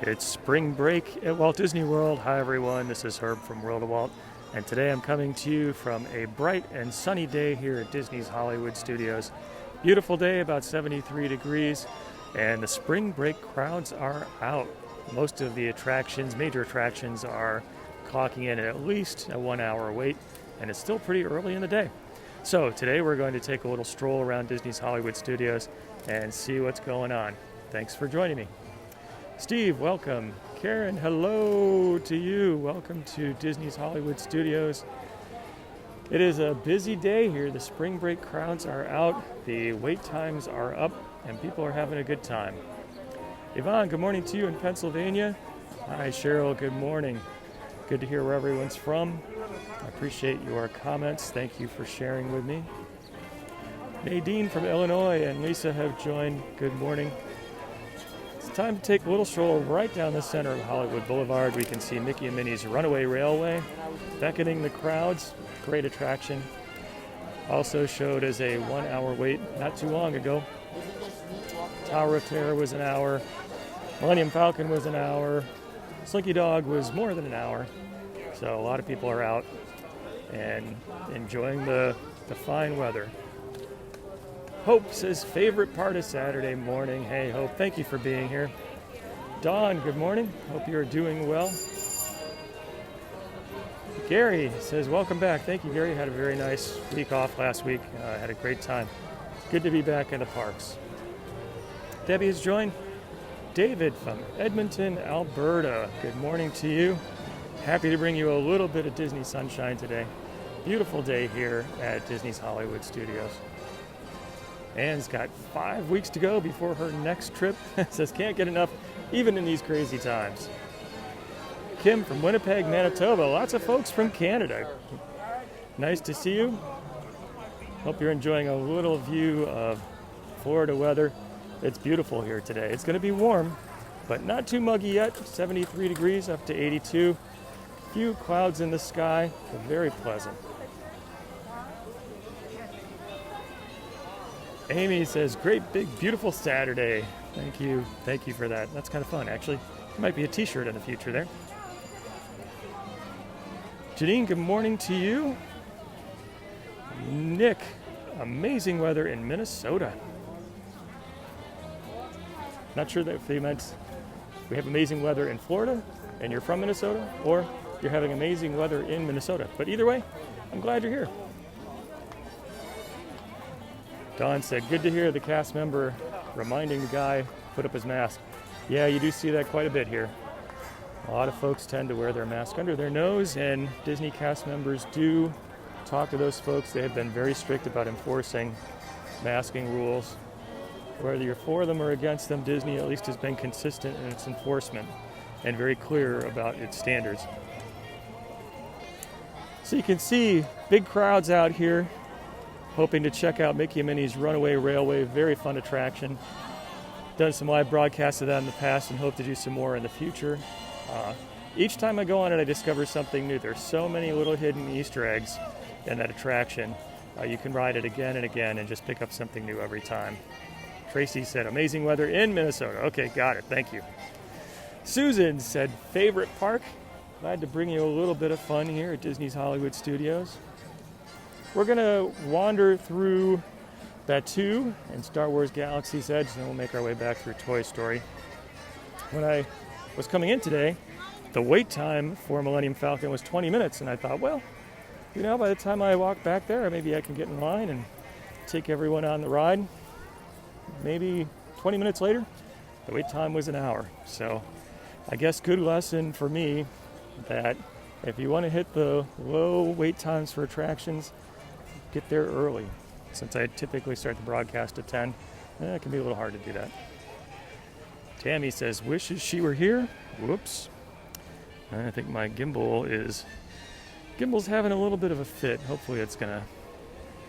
It's spring break at Walt Disney World. Hi everyone, this is Herb from World of Walt, and today I'm coming to you from a bright and sunny day here at Disney's Hollywood Studios. Beautiful day, about 73 degrees, and the spring break crowds are out. Most of the attractions, major attractions, are clocking in at least a 1 hour wait, and it's still pretty early in the day. So today we're going to take a little stroll around Disney's Hollywood Studios and see what's going on. Thanks for joining me. Steve, welcome. Karen, hello to you. Welcome to Disney's Hollywood Studios. It is a busy day here. The spring break crowds are out, the wait times are up, and people are having a good time. Yvonne, good morning to you in Pennsylvania. Hi, Cheryl, good morning. Good to hear where everyone's from. I appreciate your comments. Thank you for sharing with me. Nadine from Illinois and Lisa have joined. Good morning. Time to take a little stroll right down the center of Hollywood Boulevard. We can see Mickey and Minnie's Runaway Railway beckoning the crowds. Great attraction. Also showed as a 1 hour wait not too long ago. Tower of Terror was an hour. Millennium Falcon was an hour. Slinky Dog was more than an hour. So a lot of people are out and enjoying the fine weather. Hope says favorite part of Saturday morning. Hey Hope, thank you for being here. Dawn, good morning. Hope you're doing well. Gary says welcome back. Thank you, Gary. Had a very nice week off last week. Had a great time. Good to be back in the parks. Debbie has joined. David from Edmonton, Alberta. Good morning to you. Happy to bring you a little bit of Disney sunshine today. Beautiful day here at Disney's Hollywood Studios. Anne's got 5 weeks to go before her next trip. Says can't get enough even in these crazy times. Kim from Winnipeg, Manitoba. Lots of folks from Canada. Nice to see you. Hope you're enjoying a little view of Florida weather. It's beautiful here today. It's going to be warm, but not too muggy yet. 73 degrees up to 82. Few clouds in the sky, but very pleasant. Amy says, great, big, beautiful Saturday. Thank you. Thank you for that. That's kind of fun, actually. It might be a t-shirt in the future there. Janine, good morning to you. Nick, amazing weather in Minnesota. Not sure that if they meant we have amazing weather in Florida and you're from Minnesota, or you're having amazing weather in Minnesota. But either way, I'm glad you're here. Don said, good to hear the cast member reminding the guy put up his mask. Yeah, you do see that quite a bit here. A lot of folks tend to wear their mask under their nose, and Disney cast members do talk to those folks. They have been very strict about enforcing masking rules. Whether you're for them or against them, Disney at least has been consistent in its enforcement and very clear about its standards. So you can see big crowds out here hoping to check out Mickey and Minnie's Runaway Railway. Very fun attraction. Done some live broadcasts of that in the past and hope to do some more in the future. Each time I go on it, I discover something new. There's so many little hidden Easter eggs in that attraction. You can ride it again and again and just pick up something new every time. Tracy said, amazing weather in Minnesota. Okay, got it. Thank you. Susan said, favorite park. Glad to bring you a little bit of fun here at Disney's Hollywood Studios. We're going to wander through Batuu and Star Wars Galaxy's Edge, and then we'll make our way back through Toy Story. When I was coming in today, the wait time for Millennium Falcon was 20 minutes, and I thought, well, you know, by the time I walk back there, maybe I can get in line and take everyone on the ride. Maybe 20 minutes later, the wait time was an hour. So I guess good lesson for me that if you want to hit the low wait times for attractions, get there early. Since I typically start the broadcast at 10, it can be a little hard to do that. Tammy says, wishes she were here. Whoops. I think my gimbal's having a little bit of a fit. Hopefully it's going to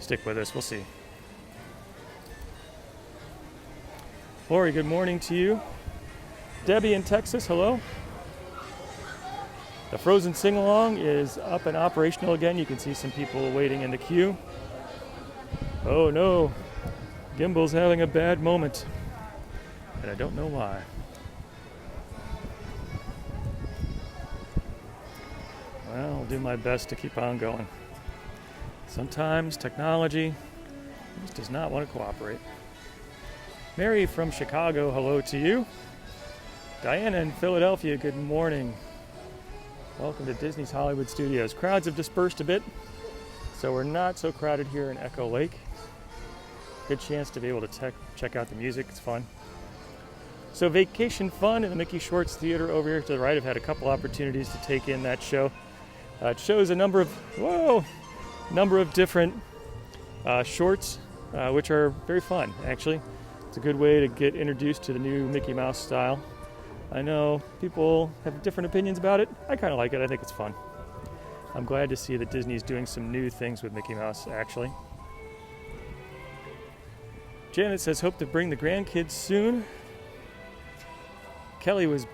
stick with us. We'll see. Lori, good morning to you. Debbie in Texas, hello. The Frozen Sing-Along is up and operational again. You can see some people waiting in the queue. Oh no, Gimbal's having a bad moment, and I don't know why. Well, I'll do my best to keep on going. Sometimes technology just does not want to cooperate. Mary from Chicago, hello to you. Diana in Philadelphia, good morning. Welcome to Disney's Hollywood Studios. Crowds have dispersed a bit, so we're not so crowded here in Echo Lake. Good chance to be able to check out the music, it's fun. So Vacation Fun in the Mickey Schwartz Theater over here to the right. I've had a couple opportunities to take in that show. It shows a number of different shorts, which are very fun, actually. It's a good way to get introduced to the new Mickey Mouse style. I know people have different opinions about it. I kind of like it. I think it's fun. I'm glad to see that Disney's doing some new things with Mickey Mouse, actually. Janet says, hope to bring the grandkids soon. Kelly was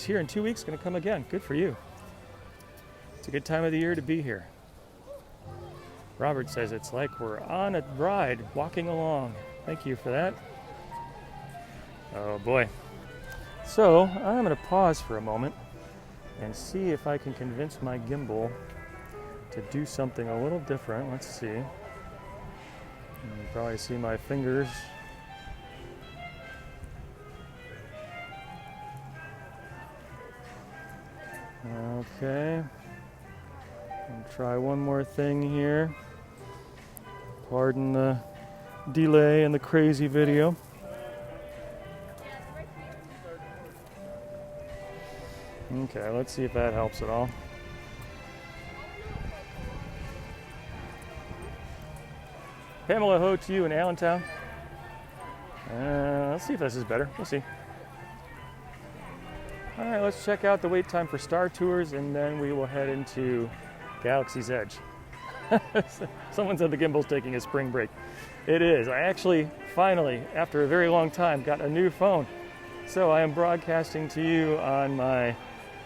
here in 2 weeks, going to come again. Good for you. It's a good time of the year to be here. Robert says, it's like we're on a ride, walking along. Thank you for that. Oh boy. So I'm going to pause for a moment and see if I can convince my gimbal to do something a little different. Let's see. You can probably see my fingers. Okay. I'll try one more thing here. Pardon the delay in the crazy video. Okay, let's see if that helps at all. Pamela, ho to you in Allentown. Let's see if this is better. We'll see. All right, let's check out the wait time for Star Tours, and then we will head into Galaxy's Edge. Someone said the gimbal's taking a spring break. It is. I actually, finally, after a very long time, got a new phone. So I am broadcasting to you on my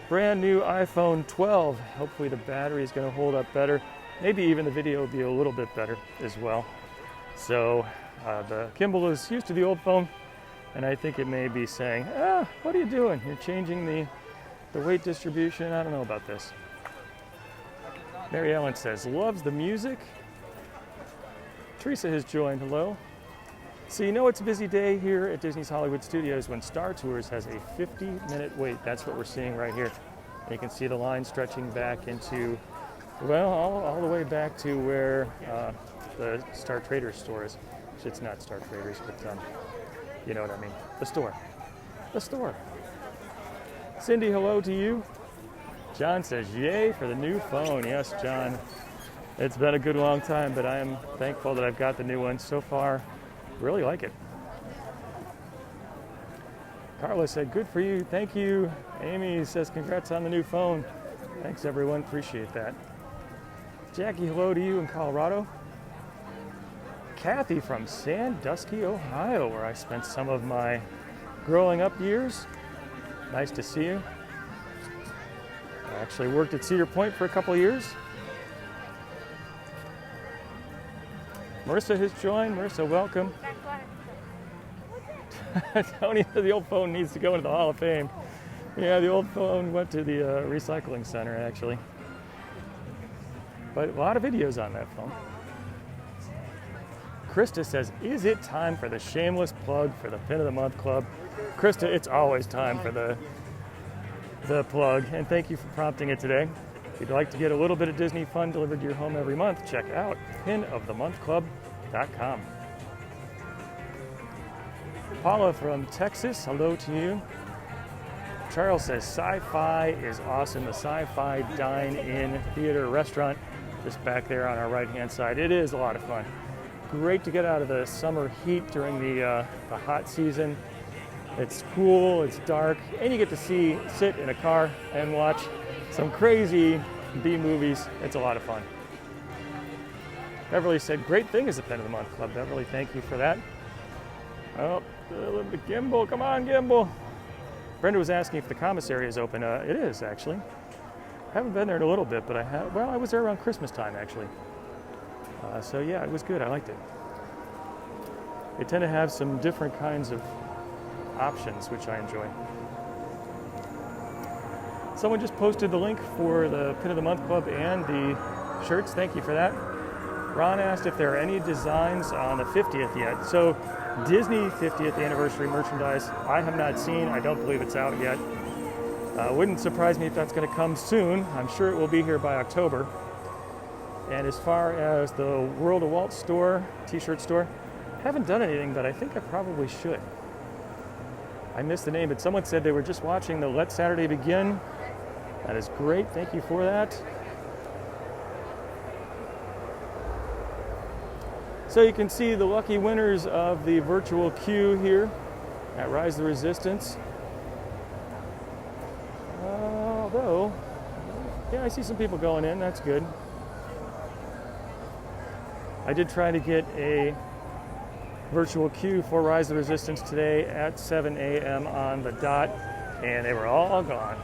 brand new iPhone 12. Hopefully the battery is going to hold up better. Maybe even the video will be a little bit better as well. So the gimbal is used to the old phone, and I think it may be saying, what are you doing? You're changing the weight distribution. I don't know about this. Mary Ellen says, loves the music. Teresa has joined, hello. So you know it's a busy day here at Disney's Hollywood Studios when Star Tours has a 50-minute wait. That's what we're seeing right here. And you can see the line stretching back into, well, all the way back to where the Star Traders store is. It's not Star Traders, but you know what I mean. The store. The store. Cindy, hello to you. John says, yay for the new phone. Yes, John. It's been a good long time, but I am thankful that I've got the new one so far. Really like it. Carla said, good for you. Thank you. Amy says, congrats on the new phone. Thanks, everyone. Appreciate that. Jackie, hello to you in Colorado. Kathy from Sandusky, Ohio, where I spent some of my growing up years. Nice to see you. I actually worked at Cedar Point for a couple of years. Marissa has joined. Marissa, welcome. Tony, the old phone needs to go into the Hall of Fame. Yeah, the old phone went to the recycling center, actually. But a lot of videos on that phone. Krista says, is it time for the shameless plug for the Pin of the Month Club? Krista, it's always time for the plug, and thank you for prompting it today. If you'd like to get a little bit of Disney fun delivered to your home every month, check out pinofthemonthclub.com. Paula from Texas, hello to you. Charles says, Sci-Fi is awesome. The Sci-Fi Dine-In Theater Restaurant, just back there on our right-hand side. It is a lot of fun. Great to get out of the summer heat during the hot season. It's cool, it's dark, and you get to sit in a car and watch some crazy B movies. It's a lot of fun. Beverly said, great thing is the Pin of the Month Club. Beverly, thank you for that. Oh, the gimbal, come on, gimbal. Brenda was asking if the commissary is open. It is, actually. I haven't been there in a little bit, but I was there around Christmas time, actually. So yeah, it was good, I liked it. They tend to have some different kinds of options, which I enjoy. Someone just posted the link for the Pin of the Month Club and the shirts. Thank you for that. Ron asked if there are any designs on the 50th yet. So Disney 50th anniversary merchandise I have not seen. I don't believe it's out yet. Wouldn't surprise me if that's going to come soon. I'm sure it will be here by October. And as far as the World of Walt store, t-shirt store, haven't done anything, but I think I probably should. I missed the name, but someone said they were just watching the Let Saturday Begin. That is great. Thank you for that. So you can see the lucky winners of the virtual queue here at Rise the Resistance. Although, yeah, I see some people going in. That's good. I did try to get a virtual queue for Rise the Resistance today at 7 a.m. on the dot, and they were all gone.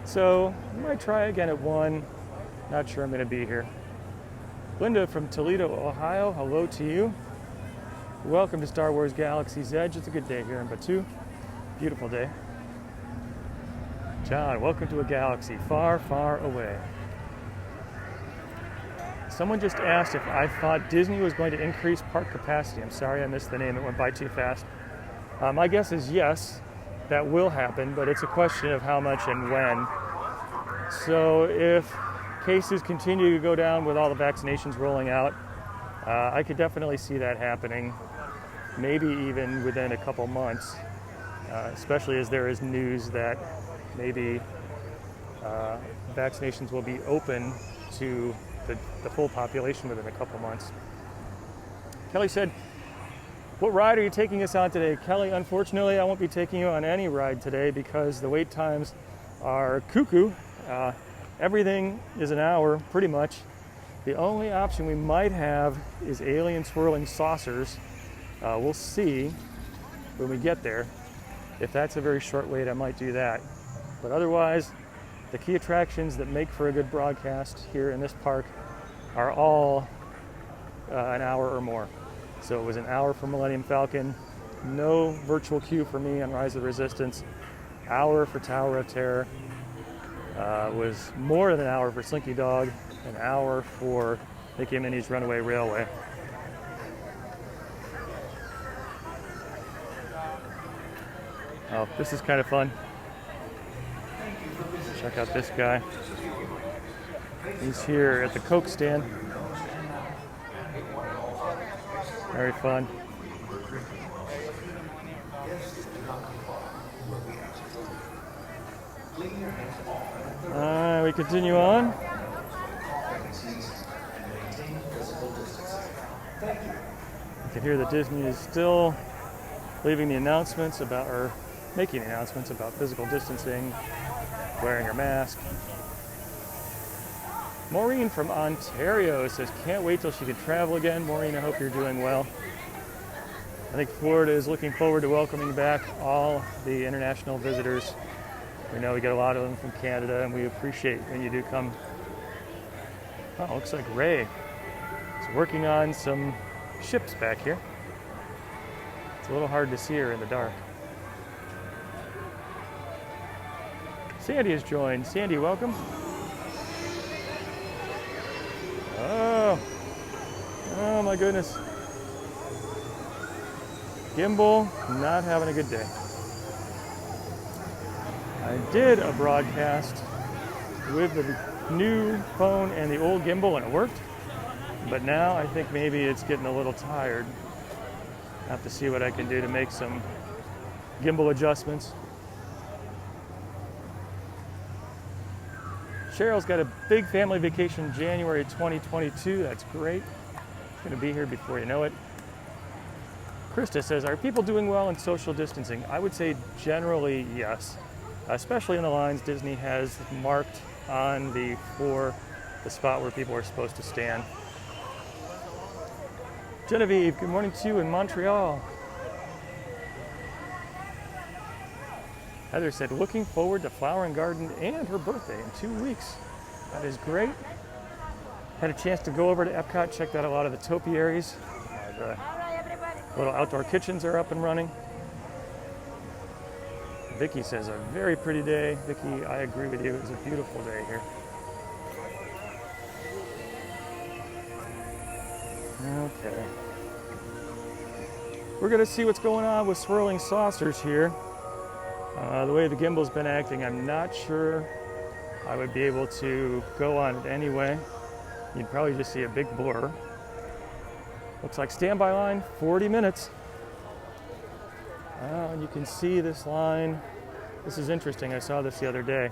So I might try again at 1. Not sure I'm going to be here. Linda from Toledo, Ohio, hello to you. Welcome to Star Wars Galaxy's Edge. It's a good day here in Batuu. Beautiful day. John, welcome to a galaxy far, far away. Someone just asked if I thought Disney was going to increase park capacity. I'm sorry I missed the name. It went by too fast. My guess is yes, that will happen, but it's a question of how much and when. So if cases continue to go down with all the vaccinations rolling out, I could definitely see that happening, maybe even within a couple months, especially as there is news that maybe vaccinations will be open to the full population within a couple months. Kelly said, what ride are you taking us on today? Kelly, unfortunately, I won't be taking you on any ride today because the wait times are cuckoo. Everything is an hour, pretty much. The only option we might have is alien swirling saucers. We'll see when we get there. If that's a very short wait, I might do that. But otherwise, the key attractions that make for a good broadcast here in this park are all an hour or more. So it was an hour for Millennium Falcon, no virtual queue for me on Rise of the Resistance, hour for Tower of Terror, was more than an hour for Slinky Dog, an hour for Mickey and Minnie's Runaway Railway. Oh, this is kind of fun. Check out this guy. He's here at the Coke stand. Very fun. We continue on. You can hear that Disney is still leaving the announcements about, or making the announcements about physical distancing, wearing your mask. Maureen from Ontario says, can't wait till she can travel again. Maureen, I hope you're doing well. I think Florida is looking forward to welcoming back all the international visitors. We know we get a lot of them from Canada, and we appreciate when you do come. Oh, looks like Ray is working on some ships back here. It's a little hard to see her in the dark. Sandy has joined. Sandy, welcome. Oh my goodness. Gimbal, not having a good day. I did a broadcast with the new phone and the old gimbal and it worked, but now I think maybe it's getting a little tired. I have to see what I can do to make some gimbal adjustments. Cheryl's got a big family vacation January 2022. That's great. It's going to be here before you know it. Krista says, are people doing well in social distancing? I would say generally yes, especially in the lines Disney has marked on the floor, the spot where people are supposed to stand. Genevieve, good morning to you in Montreal. Heather said, looking forward to Flower and Garden and her birthday in 2 weeks. That is great. Had a chance to go over to Epcot, checked out a lot of the topiaries. The little outdoor kitchens are up and running. Vicky says a very pretty day. Vicky, I agree with you. It's a beautiful day here. Okay. We're going to see what's going on with Swirling Saucers here. The way the gimbal's been acting, I'm not sure I would be able to go on it anyway. You'd probably just see a big blur. Looks like standby line, 40 minutes. And you can see this line. This is interesting. I saw this the other day.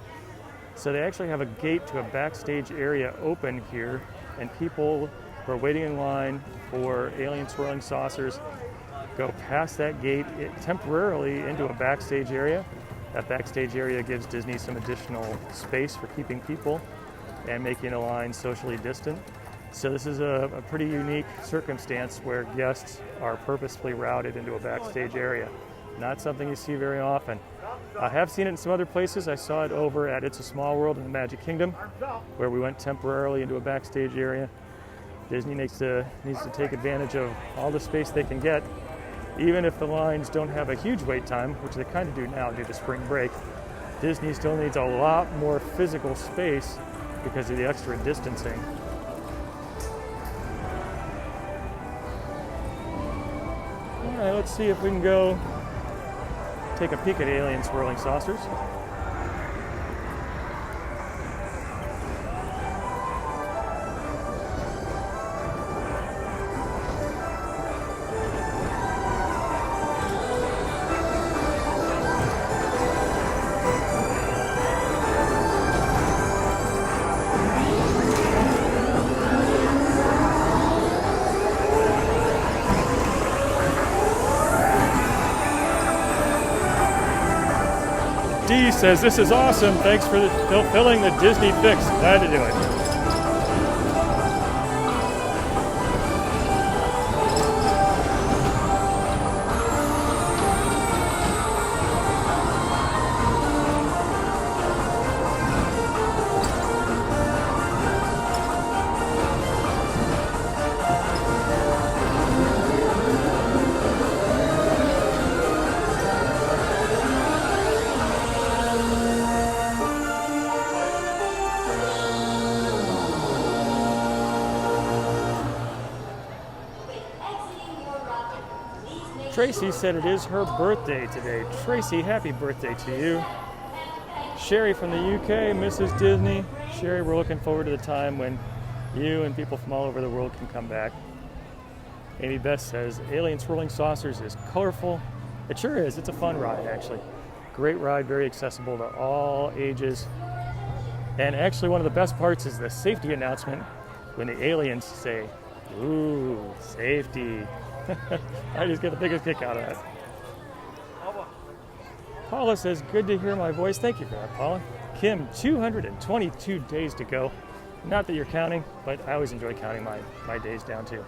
So they actually have a gate to a backstage area open here, and people who are waiting in line for Alien Swirling Saucers go past that gate temporarily into a backstage area. That backstage area gives Disney some additional space for keeping people and making the line socially distant. So this is a pretty unique circumstance where guests are purposefully routed into a backstage area. Not something you see very often. I have seen it in some other places. I saw it over at It's a Small World in the Magic Kingdom, where we went temporarily into a backstage area. Disney needs to take advantage of all the space they can get. Even if the lines don't have a huge wait time, which they kind of do now due to spring break, Disney still needs a lot more physical space because of the extra distancing. All right, let's see if we can go take a peek at Alien Swirling Saucers. D says, this is awesome. Thanks for fulfilling the Disney fix. Glad to do it. Tracy said it is her birthday today. Tracy, happy birthday to you. Sherry from the UK, Mrs. Disney. Sherry, we're looking forward to the time when you and people from all over the world can come back. Amy Best says, Alien Swirling Saucers is colorful. It sure is. It's a fun ride, actually. Great ride, very accessible to all ages. And actually, one of the best parts is the safety announcement when the aliens say, ooh, safety. I just get the biggest kick out of that. Paula says, good to hear my voice. Thank you for that, Paula. Kim, 222 days to go. Not that you're counting, but I always enjoy counting my days down too.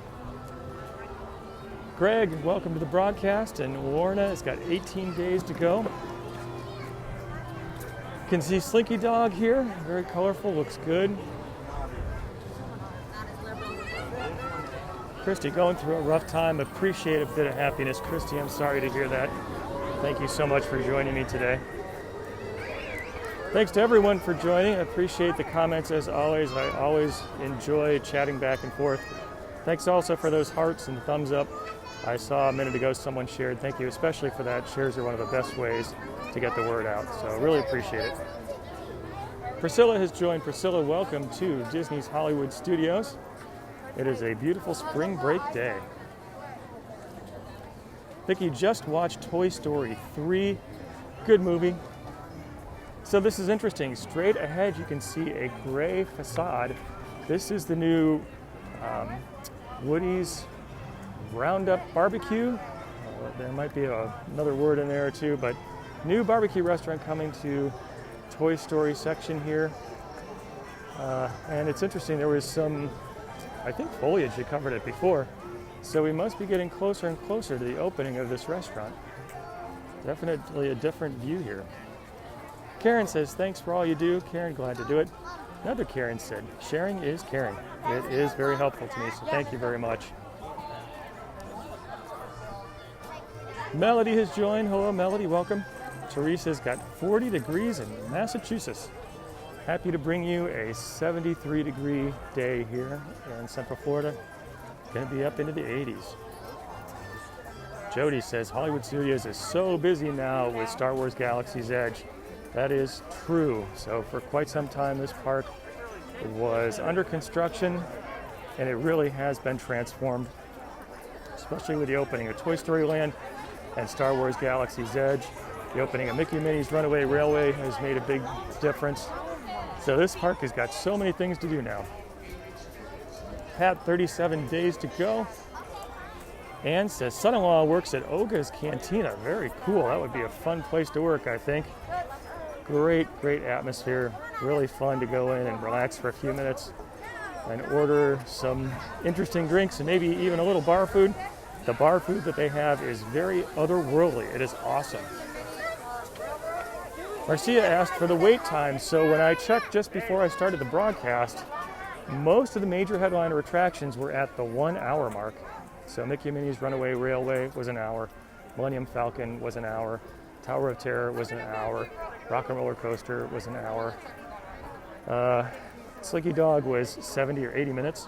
Greg, welcome to the broadcast. And Lorna has got 18 days to go. You can see Slinky Dog here. Very colorful, looks good. Christy, going through a rough time, appreciate a bit of happiness. Christy, I'm sorry to hear that. Thank you so much for joining me today. Thanks to everyone for joining. I appreciate the comments as always. I always enjoy chatting back and forth. Thanks also for those hearts and thumbs up. I saw a minute ago someone shared. Thank you especially for that. Shares are one of the best ways to get the word out, so really appreciate it. Priscilla has joined. Priscilla, welcome to Disney's Hollywood Studios. It is a beautiful spring break day. Vicki just watched Toy Story 3. Good movie. So this is interesting. Straight ahead you can see a gray facade. This is the new Woody's Roundup Barbecue. There might be another word in there or two, but new barbecue restaurant coming to Toy Story section here. And it's interesting, there was some, I think, foliage that covered it before. So we must be getting closer and closer to the opening of this restaurant. Definitely a different view here. Karen says, thanks for all you do. Karen, glad to do it. Another Karen said, sharing is caring. It is very helpful to me, so thank you very much. Melody has joined. Hello, Melody, welcome. Teresa's got 40 degrees in Massachusetts. Happy to bring you a 73-degree day here in Central Florida. Going to be up into the 80s. Jody says Hollywood Studios is so busy now with Star Wars Galaxy's Edge. That is true. So for quite some time, this park was under construction, and it really has been transformed, especially with the opening of Toy Story Land and Star Wars Galaxy's Edge. The opening of Mickey and Minnie's Runaway Railway has made a big difference. So this park has got so many things to do now. Pat, 37 days to go. Ann says, son-in-law works at Oga's Cantina. Very cool. That would be a fun place to work, I think. Great atmosphere. Really fun to go in and relax for a few minutes and order some interesting drinks and maybe even a little bar food. The bar food that they have is very otherworldly. It is awesome. Marcia asked for the wait time. So when I checked just before I started the broadcast, most of the major headliner attractions were at the 1 hour mark. So Mickey and Minnie's Runaway Railway was an hour. Millennium Falcon was an hour. Tower of Terror was an hour. Rock and Roller Coaster was an hour. Slinky Dog was 70 or 80 minutes.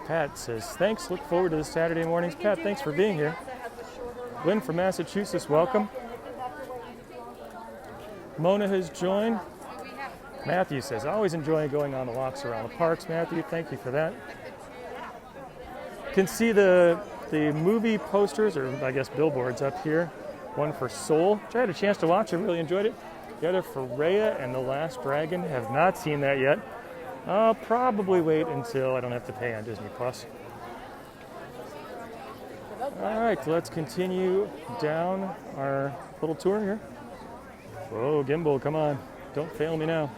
Pat says, thanks, look forward to the Saturday mornings. Pat, thanks for being here. Lynn from Massachusetts, welcome. Mona has joined. Matthew says, always enjoying going on the walks around the parks. Matthew, thank you for that. You can see the movie posters, or I guess billboards up here. One for Soul, which I had a chance to watch. I really enjoyed it. The other for Raya and the Last Dragon. Have not seen that yet. I'll probably wait until I don't have to pay on Disney Plus. All right, let's continue down our little tour here. Whoa, Gimbal, come on. Don't fail me now.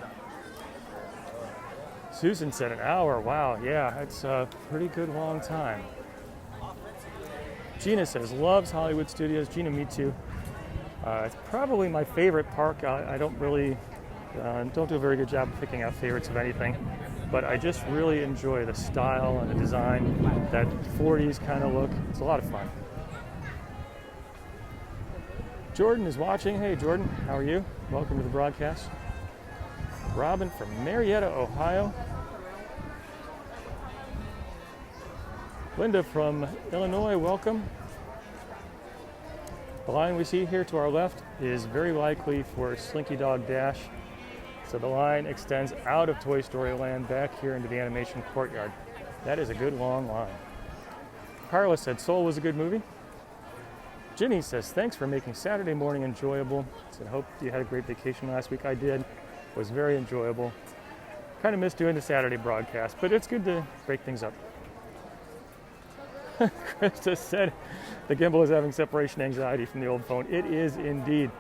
Susan said an hour. Wow, yeah, it's a pretty good long time. Gina says, loves Hollywood Studios. Gina, me too. It's probably my favorite park. I don't really, don't do a very good job of picking out favorites of anything, but I just really enjoy the style and the design, that 40s kind of look. It's a lot of fun. Jordan is watching. Hey, Jordan, how are you? Welcome to the broadcast. Robin from Marietta, Ohio. Linda from Illinois, welcome. The line we see here to our left is very likely for Slinky Dog Dash. So the line extends out of Toy Story Land back here into the animation courtyard. That is a good long line. Carla said Soul was a good movie. Ginny says, thanks for making Saturday morning enjoyable. Said, hope you had a great vacation last week. I did. It was very enjoyable. Kind of missed doing the Saturday broadcast, but it's good to break things up. Krista said the gimbal is having separation anxiety from the old phone. It is indeed.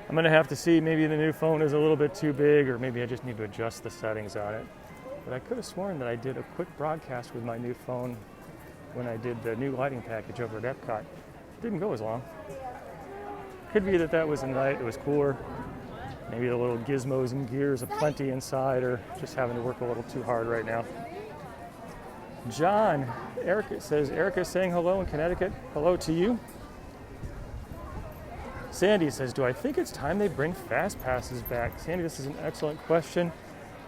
I'm going to have to see, maybe the new phone is a little bit too big, or maybe I just need to adjust the settings on it. But I could have sworn that I did a quick broadcast with my new phone when I did the new lighting package over at Epcot. It didn't go as long. Could be that was the night, it was cooler. Maybe the little gizmos and gears aplenty inside are just having to work a little too hard right now. John, Erica says, Erica's saying hello in Connecticut. Hello to you. Sandy says, do I think it's time they bring Fast Passes back? Sandy, this is an excellent question.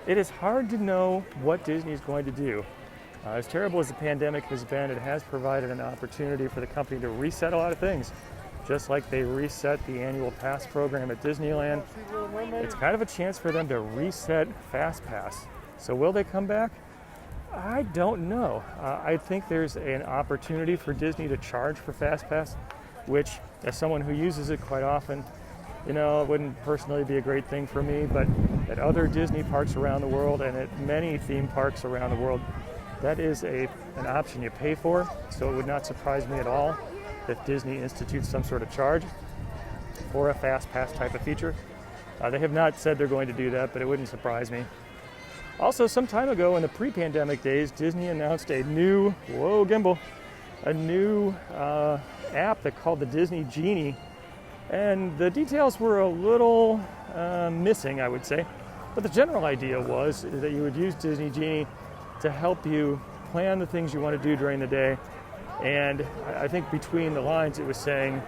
It is hard to know what Disney is going to do. As terrible as the pandemic has been, it has provided an opportunity for the company to reset a lot of things. Just like they reset the annual pass program at Disneyland, it's kind of a chance for them to reset Fast Pass. So will they come back? I don't know. I think there's an opportunity for Disney to charge for Fast Pass, which, as someone who uses it quite often, it wouldn't personally be a great thing for me, but at other Disney parks around the world and at many theme parks around the world, that is an option you pay for. So it would not surprise me at all if Disney institutes some sort of charge for a Fast Pass type of feature. They have not said they're going to do that, but it wouldn't surprise me. Also, some time ago in the pre-pandemic days, Disney announced a new, app they called the Disney Genie. And the details were a little missing, I would say. But the general idea was that you would use Disney Genie to help you plan the things you want to do during the day And I think between the lines it was saying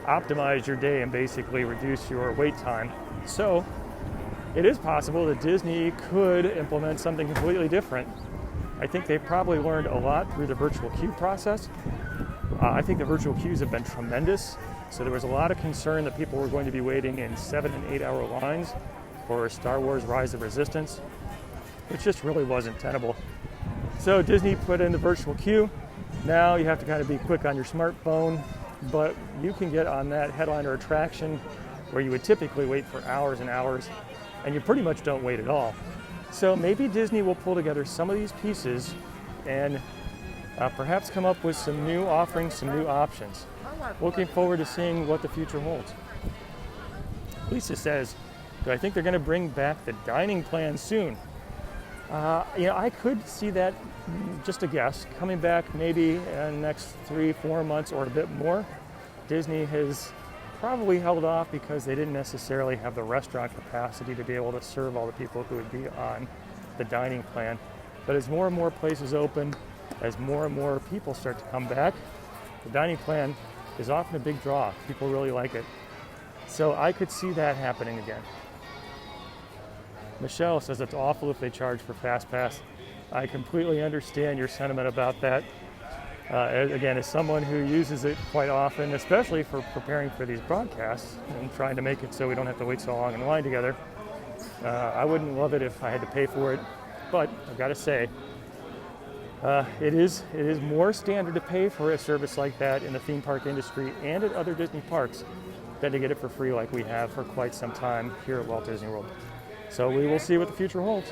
optimize your day and basically reduce your wait time. So it is possible that Disney could implement something completely different. I think they've probably learned a lot through the virtual queue process. I think the virtual queues have been tremendous. So there was a lot of concern that people were going to be waiting in 7 and 8 hour lines for Star Wars Rise of Resistance, which just really wasn't tenable. So Disney put in the virtual queue. Now you have to kind of be quick on your smartphone, but you can get on that headliner attraction where you would typically wait for hours and hours, and you pretty much don't wait at all. So maybe Disney will pull together some of these pieces and perhaps come up with some new offerings, some new options. Looking forward to seeing what the future holds. Lisa says, do I think they're going to bring back the dining plan soon? I could see that, just a guess, coming back maybe in the next 3-4 months or a bit more. Disney has probably held off because they didn't necessarily have the restaurant capacity to be able to serve all the people who would be on the dining plan. But as more and more places open, as more and more people start to come back, the dining plan is often a big draw. People really like it. So I could see that happening again. Michelle says it's awful if they charge for FastPass. I completely understand your sentiment about that. Again, as someone who uses it quite often, especially for preparing for these broadcasts and trying to make it so we don't have to wait so long in line together, I wouldn't love it if I had to pay for it. But I've got to say, it is more standard to pay for a service like that in the theme park industry and at other Disney parks than to get it for free like we have for quite some time here at Walt Disney World. So we will see what the future holds.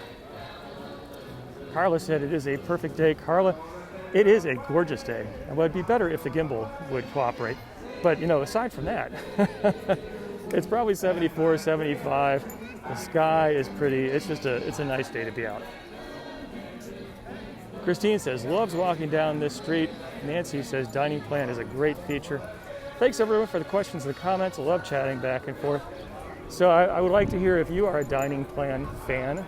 Carla said it is a perfect day. Carla, it is a gorgeous day. It would be better if the gimbal would cooperate. But, aside from that, it's probably 74, 75. The sky is pretty. It's a nice day to be out. Christine says, loves walking down this street. Nancy says, dining plan is a great feature. Thanks, everyone, for the questions and the comments. I love chatting back and forth. So I would like to hear if you are a dining plan fan.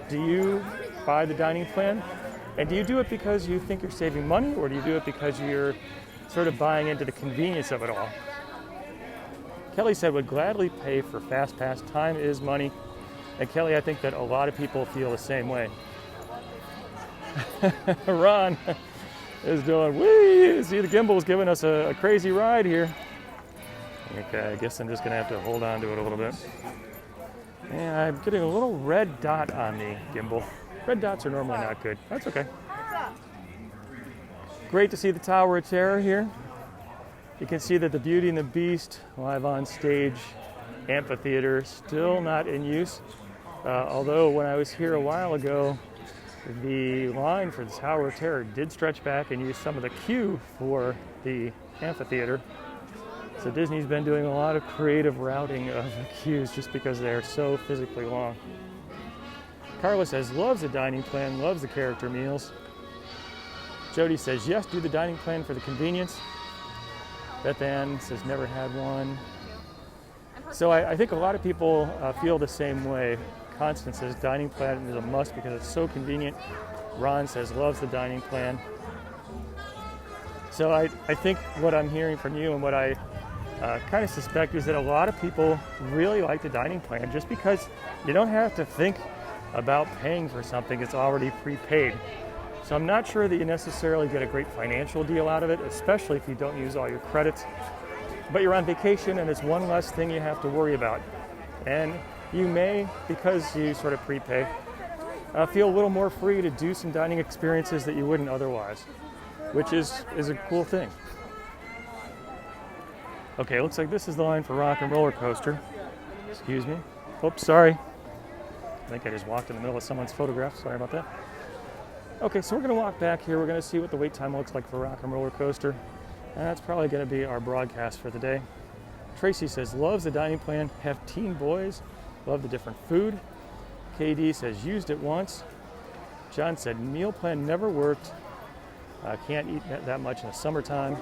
Do you buy the dining plan? And do you do it because you think you're saving money, or do you do it because you're sort of buying into the convenience of it all? Kelly said, would gladly pay for FastPass. Time is money. And Kelly, I think that a lot of people feel the same way. Ron is doing, whee! See, the gimbal's giving us a crazy ride here. Okay, I guess I'm just going to have to hold on to it a little bit. And I'm getting a little red dot on the gimbal. Red dots are normally not good. That's okay. Great to see the Tower of Terror here. You can see that the Beauty and the Beast live on stage amphitheater still not in use. Although when I was here a while ago, the line for the Tower of Terror did stretch back and use some of the queue for the amphitheater. So Disney's been doing a lot of creative routing of the queues just because they're so physically long. Carla says, loves the dining plan, loves the character meals. Jody says, yes, do the dining plan for the convenience. Beth Ann says, never had one. So I think a lot of people feel the same way. Constance says, dining plan is a must because it's so convenient. Ron says, loves the dining plan. So I think what I'm hearing from you and what I kind of suspect is that a lot of people really like the dining plan just because you don't have to think about paying for something. It's already prepaid. So I'm not sure that you necessarily get a great financial deal out of it, especially if you don't use all your credits. But you're on vacation and it's one less thing you have to worry about. And you may, because you sort of prepay, feel a little more free to do some dining experiences that you wouldn't otherwise, which is a cool thing. Okay, looks like this is the line for Rock and Roller Coaster. Excuse me. Oops, sorry. I think I just walked in the middle of someone's photograph. Sorry about that. Okay, so we're going to walk back here. We're going to see what the wait time looks like for Rock and Roller Coaster. And that's probably going to be our broadcast for the day. Tracy says, loves the dining plan, have teen boys, love the different food. KD says, used it once. John said, meal plan never worked. Can't eat that much in the summertime.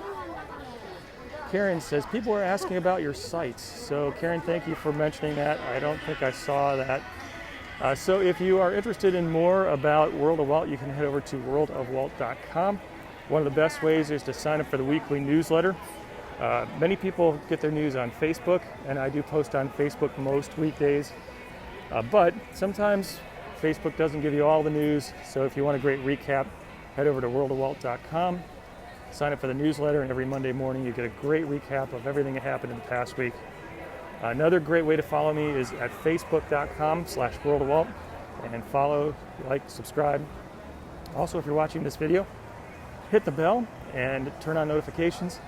Karen says, people are asking about your sites. So Karen, thank you for mentioning that. I don't think I saw that. So if you are interested in more about World of Walt, you can head over to worldofwalt.com. One of the best ways is to sign up for the weekly newsletter. Many people get their news on Facebook, and I do post on Facebook most weekdays. But sometimes Facebook doesn't give you all the news, so if you want a great recap, head over to worldofwalt.com, sign up for the newsletter, and every Monday morning you get a great recap of everything that happened in the past week. Another great way to follow me is at facebook.com/worldofwalt, and follow, like, subscribe. Also, if you're watching this video, hit the bell and turn on notifications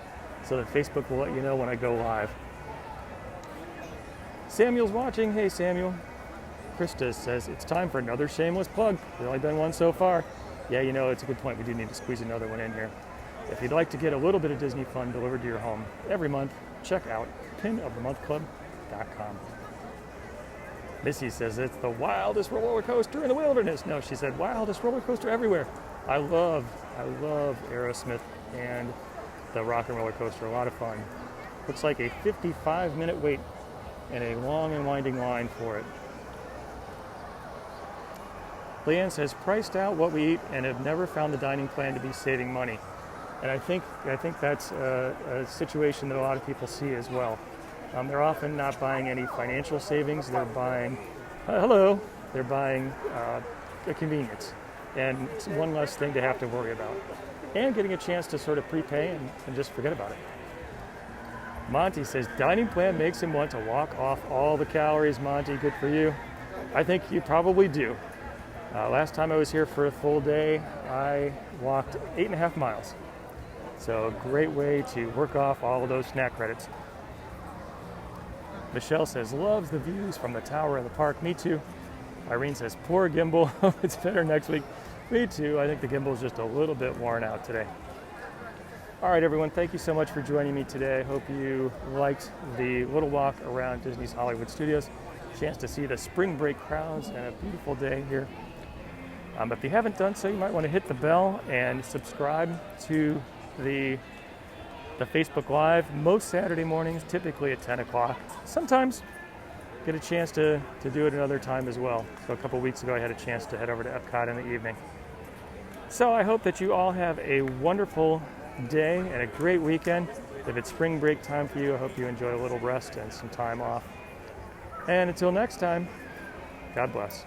so that Facebook will let you know when I go live. Samuel's watching. Hey, Samuel. Krista says, it's time for another shameless plug. There's only been one so far. Yeah, you know, it's a good point. We do need to squeeze another one in here. If you'd like to get a little bit of Disney fun delivered to your home every month, check out pinofthemonthclub.com. Missy says, it's the wildest roller coaster in the wilderness. No, she said, wildest roller coaster everywhere. I love Aerosmith and the Rock and Roller Coaster. A lot of fun. Looks like a 55-minute wait and a long and winding line for it. Leanne says, priced out what we eat and have never found the dining plan to be saving money. And I think that's a situation that a lot of people see as well. They're often not buying any financial savings. They're buying, they're buying a convenience. And it's one less thing to have to worry about. And getting a chance to sort of prepay and just forget about it. Monty says, dining plan makes him want to walk off all the calories. Monty, good for you. I think you probably do. Last time I was here for a full day, I walked 8.5 miles. So a great way to work off all of those snack credits. Michelle says, loves the views from the tower of the park. Me too. Irene says, poor gimbal. It's better next week. Me too. I think the gimbal's just a little bit worn out today. All right, everyone. Thank you so much for joining me today. I hope you liked the little walk around Disney's Hollywood Studios. Chance to see the spring break crowds and a beautiful day here. If you haven't done so, you might want to hit the bell and subscribe to the Facebook Live most Saturday mornings, typically at 10 o'clock. Sometimes get a chance to do it another time as well. So a couple weeks ago, I had a chance to head over to Epcot in the evening. So I hope that you all have a wonderful day and a great weekend. If it's spring break time for you, I hope you enjoy a little rest and some time off. And until next time, God bless.